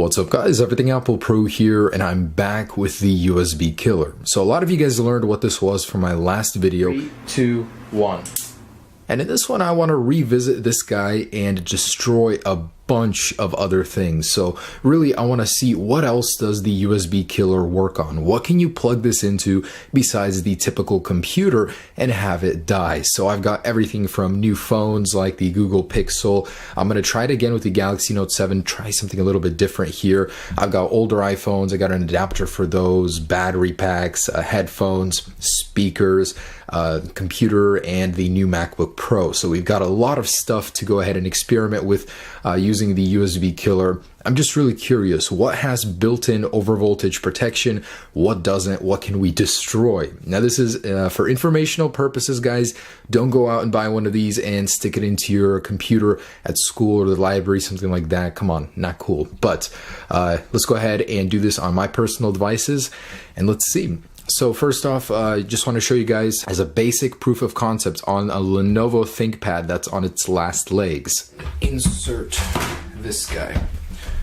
What's up guys, Everything Apple Pro here, and I'm back with the USB killer. So a lot of you guys learned what this was from my last video. 3, 2, 1. And in this one I want to revisit this guy and destroy a bunch of other things. So really I want to see what else does the USB killer work on. What can you plug this into besides the typical computer and have it die? So I've got everything from new phones like the Google Pixel. I'm going to try it again with the Galaxy Note 7, try something a little bit different here. I've got older iPhones, I got an adapter for those, battery packs, headphones, speakers, computer, and the new MacBook Pro. So we've got a lot of stuff to go ahead and experiment with using the USB killer. I'm just really curious, what has built-in overvoltage protection? What doesn't? What can we destroy? Now this is for informational purposes, guys. Don't go out and buy one of these and stick it into your computer at school or the library, something like that. Come on, not cool. But let's go ahead and do this on my personal devices and let's see. So first off, I just want to show you guys as a basic proof of concept on a Lenovo ThinkPad that's on its last legs. Insert this guy.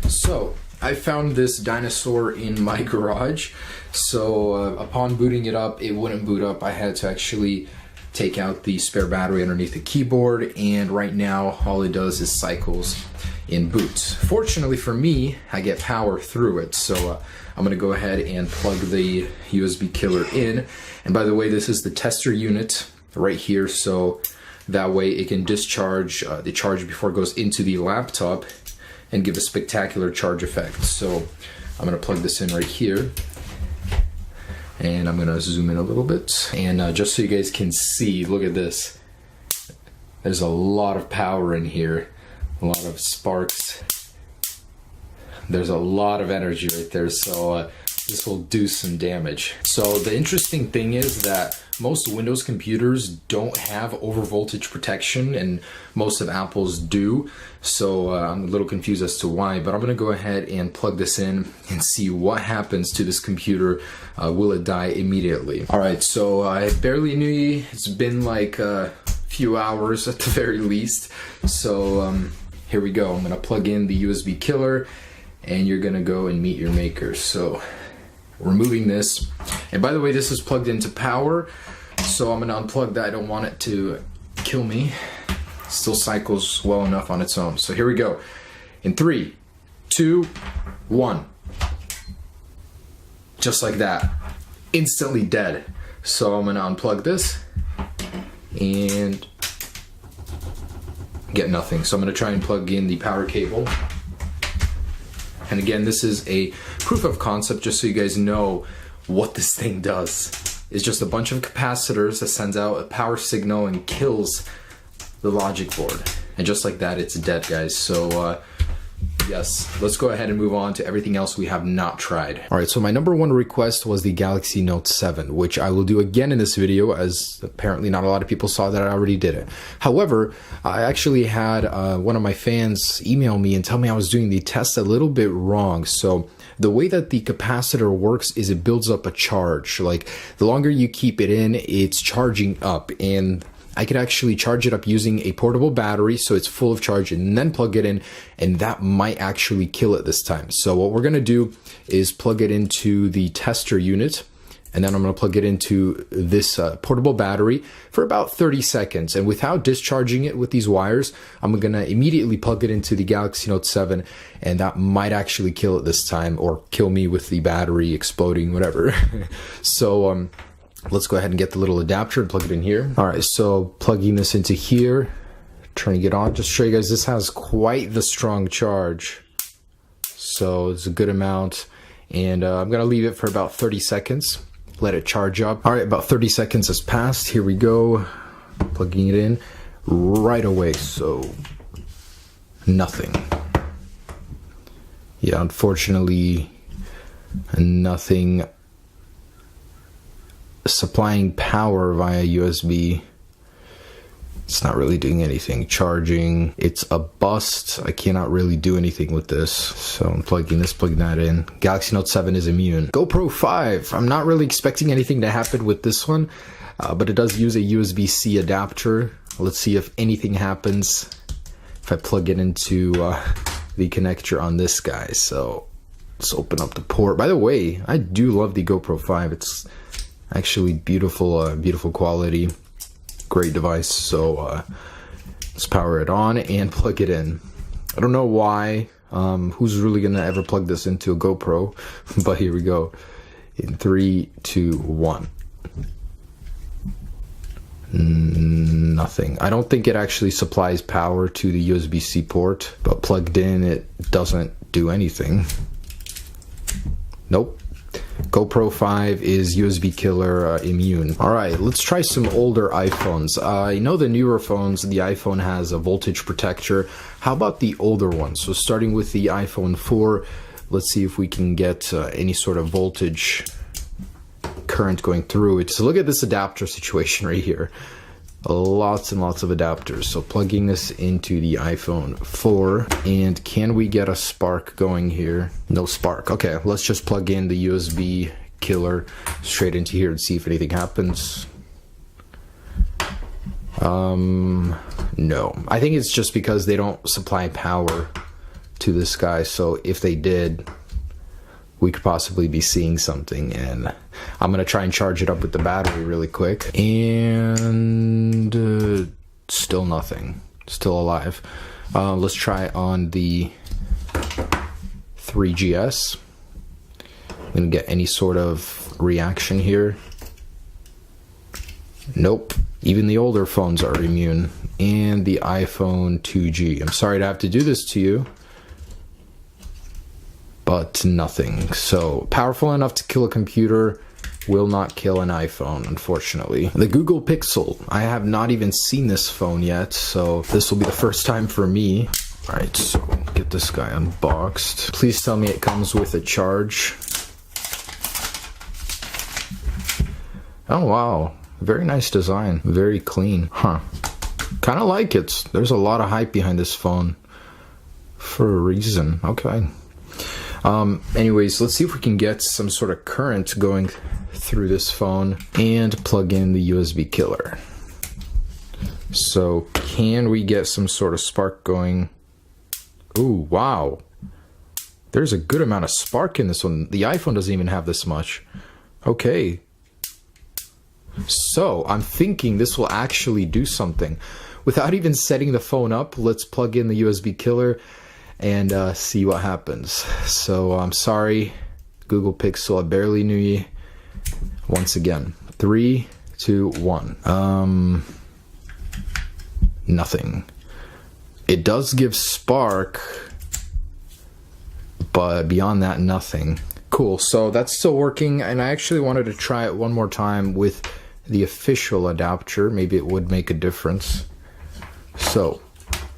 So I found this dinosaur in my garage. So upon booting it up, it wouldn't boot up. I had to actually take out the spare battery underneath the keyboard, and right now all it does is cycles in boot. Fortunately for me, I get power through it, so I'm gonna go ahead and plug the USB killer in. And by the way, this is the tester unit right here, so that way it can discharge the charge before it goes into the laptop and give a spectacular charge effect. So I'm gonna plug this in right here, and I'm gonna zoom in a little bit, and just so you guys can see, look at this. There's a lot of power in here, a lot of sparks. There's a lot of energy right there, so this will do some damage. So the interesting thing is that most Windows computers don't have overvoltage protection, and most of Apple's do. So I'm a little confused as to why, but I'm gonna go ahead and plug this in and see what happens to this computer. Will it die immediately? All right, so I barely knew you. It's been like a few hours at the very least. So here we go. I'm gonna plug in the USB killer, and you're gonna go and meet your maker. So removing this, and by the way, this is plugged into power, so I'm gonna unplug that. I don't want it to kill me. It still cycles well enough on its own. So here we go. In 3, 2, 1. Just like that, instantly dead. So I'm gonna unplug this and get nothing. So I'm gonna try and plug in the power cable. And again, this is a proof of concept just so you guys know what this thing does. It's just a bunch of capacitors that sends out a power signal and kills the logic board. And just like that, it's dead, guys. So yes, let's go ahead and move on to everything else we have not tried. All right, so my number one request was the Galaxy Note 7, which I will do again in this video, as apparently not a lot of people saw that I already did it. However, I actually had one of my fans email me and tell me I was doing the test a little bit wrong. So the way that the capacitor works is it builds up a charge. Like the longer you keep it in, it's charging up, and I could actually charge it up using a portable battery so it's full of charge and then plug it in, and that might actually kill it this time. So what we're gonna do is plug it into the tester unit, and then I'm gonna plug it into this portable battery for about 30 seconds. And without discharging it with these wires, I'm gonna immediately plug it into the Galaxy Note 7, and that might actually kill it this time, or kill me with the battery exploding, whatever. So let's go ahead and get the little adapter and plug it in here. All right, so plugging this into here, turning it on. Just to show you guys, this has quite the strong charge. So it's a good amount. And I'm gonna leave it for about 30 seconds. Let it charge up. All right, about 30 seconds has passed. Here we go. Plugging it in right away, so nothing. Yeah, unfortunately, nothing supplying power via USB. It's not really doing anything. Charging, it's a bust. I cannot really do anything with this. So I'm plugging this, plugging that in. Galaxy Note 7 is immune. GoPro 5, I'm not really expecting anything to happen with this one, but it does use a USB-C adapter. Let's see if anything happens if I plug it into the connector on this guy. So Let's open up the port. By the way, I do love the GoPro 5. It's actually beautiful, beautiful quality. Great device. So let's power it on and plug it in. I don't know why. Who's really gonna ever plug this into a GoPro? But here we go. In 3, 2, 1. Nothing. I don't think it actually supplies power to the USB-C port, but plugged in it doesn't do anything. Nope. GoPro 5 is USB killer immune. Alright, let's try some older iPhones. I know the newer phones, the iPhone has a voltage protector. How about the older ones? So starting with the iPhone 4, let's see if we can get any sort of voltage current going through it. So look at this adapter situation right here. Lots and lots of adapters. So plugging this into the iPhone 4, and can we get a spark going here? No spark. Okay, let's just plug in the USB killer straight into here and see if anything happens. No. I think it's just because they don't supply power to this guy, so if they did, we could possibly be seeing something. And I'm gonna try and charge it up with the battery really quick, and still nothing, still alive. Let's try on the 3GS. I'm gonna get any sort of reaction here. Nope. Even the older phones are immune. And the iPhone 2G. I'm sorry to have to do this to you, but nothing. So powerful enough to kill a computer, will not kill an iPhone, unfortunately. The Google Pixel. I have not even seen this phone yet, so this will be the first time for me. Alright, so get this guy unboxed. Please tell me it comes with a charge. Oh wow, very nice design, very clean. Huh. Kind of like it. There's a lot of hype behind this phone for a reason. Okay. Anyways, let's see if we can get some sort of current going through this phone and plug in the USB killer. So can we get some sort of spark going? Ooh, wow. There's a good amount of spark in this one. The iPhone doesn't even have this much. Okay. So I'm thinking this will actually do something. Without even setting the phone up, let's plug in the USB killer and see what happens. So I'm sorry, Google Pixel, I barely knew you. Once again, 3, 2, 1. Nothing. It does give spark, but beyond that, nothing. Cool, so that's still working, and I actually wanted to try it one more time with the official adapter. Maybe it would make a difference. So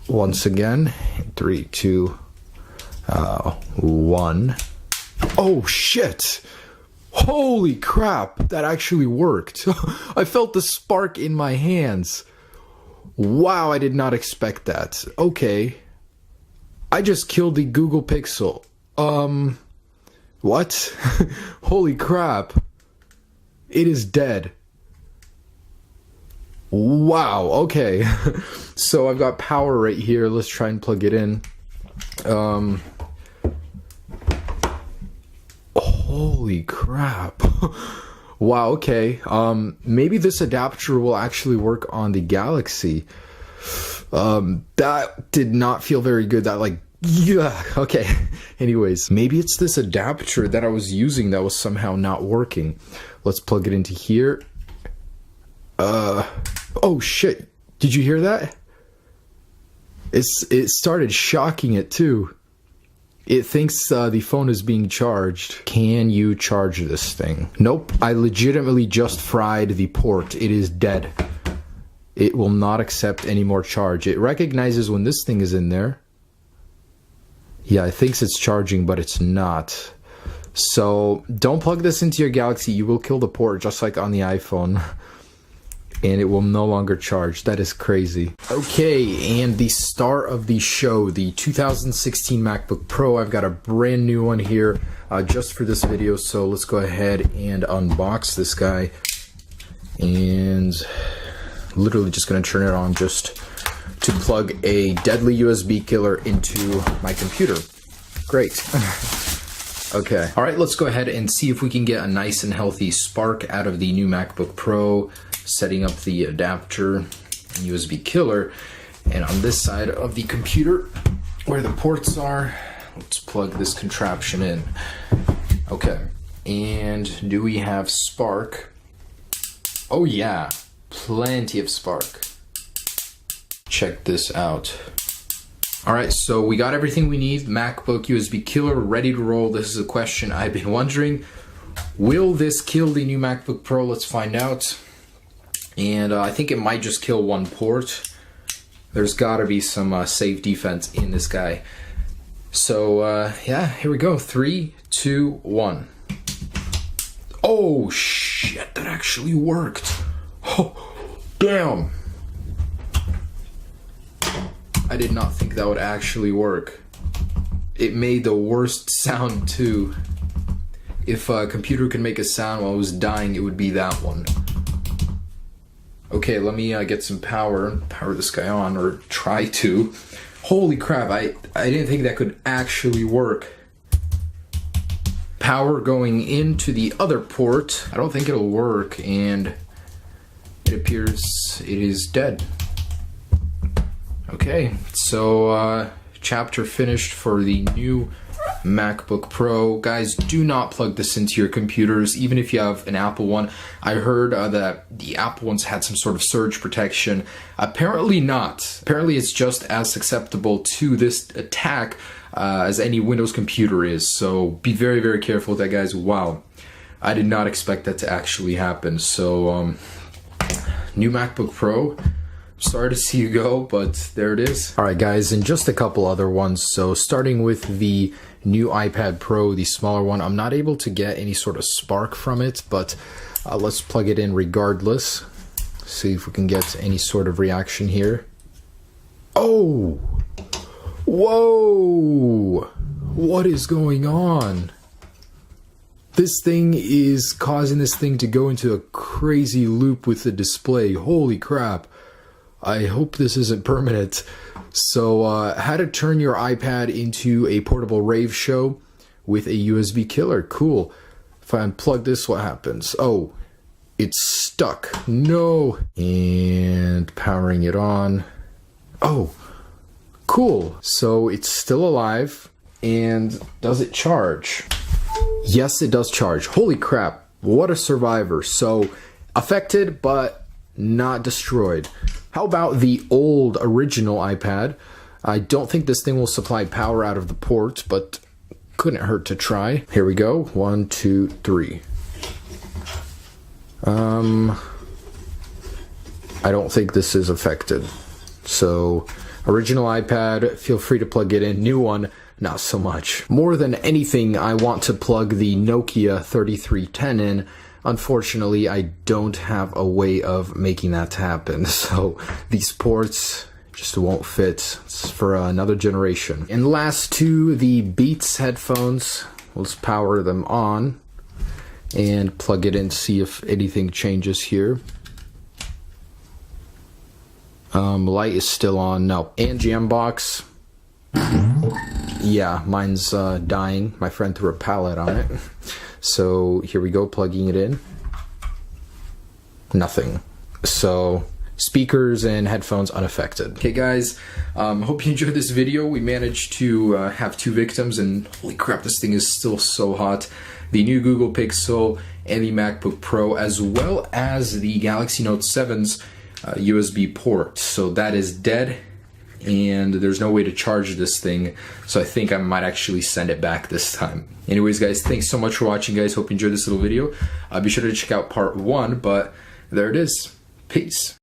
once again, 3, 2, 1. Oh shit! Holy crap! That actually worked. I felt the spark in my hands. Wow, I did not expect that. Okay. I just killed the Google Pixel. What? Holy crap. It is dead. Wow, okay. So I've got power right here. Let's try and plug it in. Holy crap. Wow, okay. Maybe this adapter will actually work on the Galaxy. That did not feel very good. That like, yeah, okay. Anyways, maybe it's this adapter that I was using that was somehow not working. Let's plug it into here. Oh shit. Did you hear that? It started shocking it too. It thinks the phone is being charged. Can you charge this thing? Nope. I legitimately just fried the port. It is dead. It will not accept any more charge. It recognizes when this thing is in there. Yeah, it thinks it's charging, but it's not. So don't plug this into your Galaxy. You will kill the port just like on the iPhone. And it will no longer charge. That is crazy. Okay, and the star of the show, the 2016 MacBook Pro. I've got a brand new one here just for this video. So let's go ahead and unbox this guy. And literally just gonna turn it on just to plug a deadly USB killer into my computer. Great. Okay. All right, let's go ahead and see if we can get a nice and healthy spark out of the new MacBook Pro, setting up the adapter and USB killer. And on this side of the computer, where the ports are, let's plug this contraption in. Okay, and do we have spark? Oh yeah, plenty of spark. Check this out. All right, so we got everything we need. MacBook USB killer ready to roll. This is a question I've been wondering. Will this kill the new MacBook Pro? Let's find out. And I think it might just kill one port. There's gotta be some safe defense in this guy. So yeah, here we go. 3, 2, 1. Oh shit, that actually worked. Oh, damn. I did not think that would actually work. It made the worst sound too. If a computer could make a sound while it was dying, it would be that one. Okay, let me get some power this guy on, or try to. Holy crap, I didn't think that could actually work. Power going into the other port. I don't think it'll work, and it appears it is dead. Okay, so chapter finished for the new MacBook Pro. Guys, do not plug this into your computers, even if you have an Apple one. I heard that the Apple ones had some sort of surge protection. Apparently not. Apparently it's just as susceptible to this attack as any Windows computer is. So be very, very careful with that, guys. Wow, I did not expect that to actually happen. So new MacBook Pro. Sorry to see you go, but there it is. All right, guys, and just a couple other ones. So starting with the new iPad Pro, the smaller one, I'm not able to get any sort of spark from it, but let's plug it in regardless. See if we can get any sort of reaction here. Oh! Whoa! What is going on? This thing is causing this thing to go into a crazy loop with the display. Holy crap. I hope this isn't permanent. So, how to turn your iPad into a portable rave show with a USB killer. Cool. If I unplug this, what happens? Oh, it's stuck. No. And powering it on. Oh, cool. So it's still alive. And does it charge? Yes, it does charge. Holy crap. What a survivor. So, affected, but not destroyed. How about the old original iPad? I don't think this thing will supply power out of the port, but couldn't hurt to try. Here we go. 1, 2, 3. I don't think this is affected. So, original iPad, feel free to plug it in. New one, not so much. More than anything, I want to plug the Nokia 3310 in. Unfortunately, I don't have a way of making that happen, so these ports just won't fit. It's for another generation. And last two, the Beats headphones. Let's power them on and plug it in, see if anything changes here. Light is still on. No. And Jambox. Yeah, mine's dying. My friend threw a pallet on it. So here we go, plugging it in. Nothing. So speakers and headphones unaffected. Okay guys, hope you enjoyed this video. We managed to have 2 victims, and holy crap, this thing is still so hot. The new Google Pixel and the MacBook Pro, as well as the Galaxy Note 7's USB port. So that is dead, and there's no way to charge this thing, so I think I might actually send it back this time. Anyways guys, thanks so much for watching, guys. Hope you enjoyed this little video. Be sure to check out part 1, but there it is. Peace.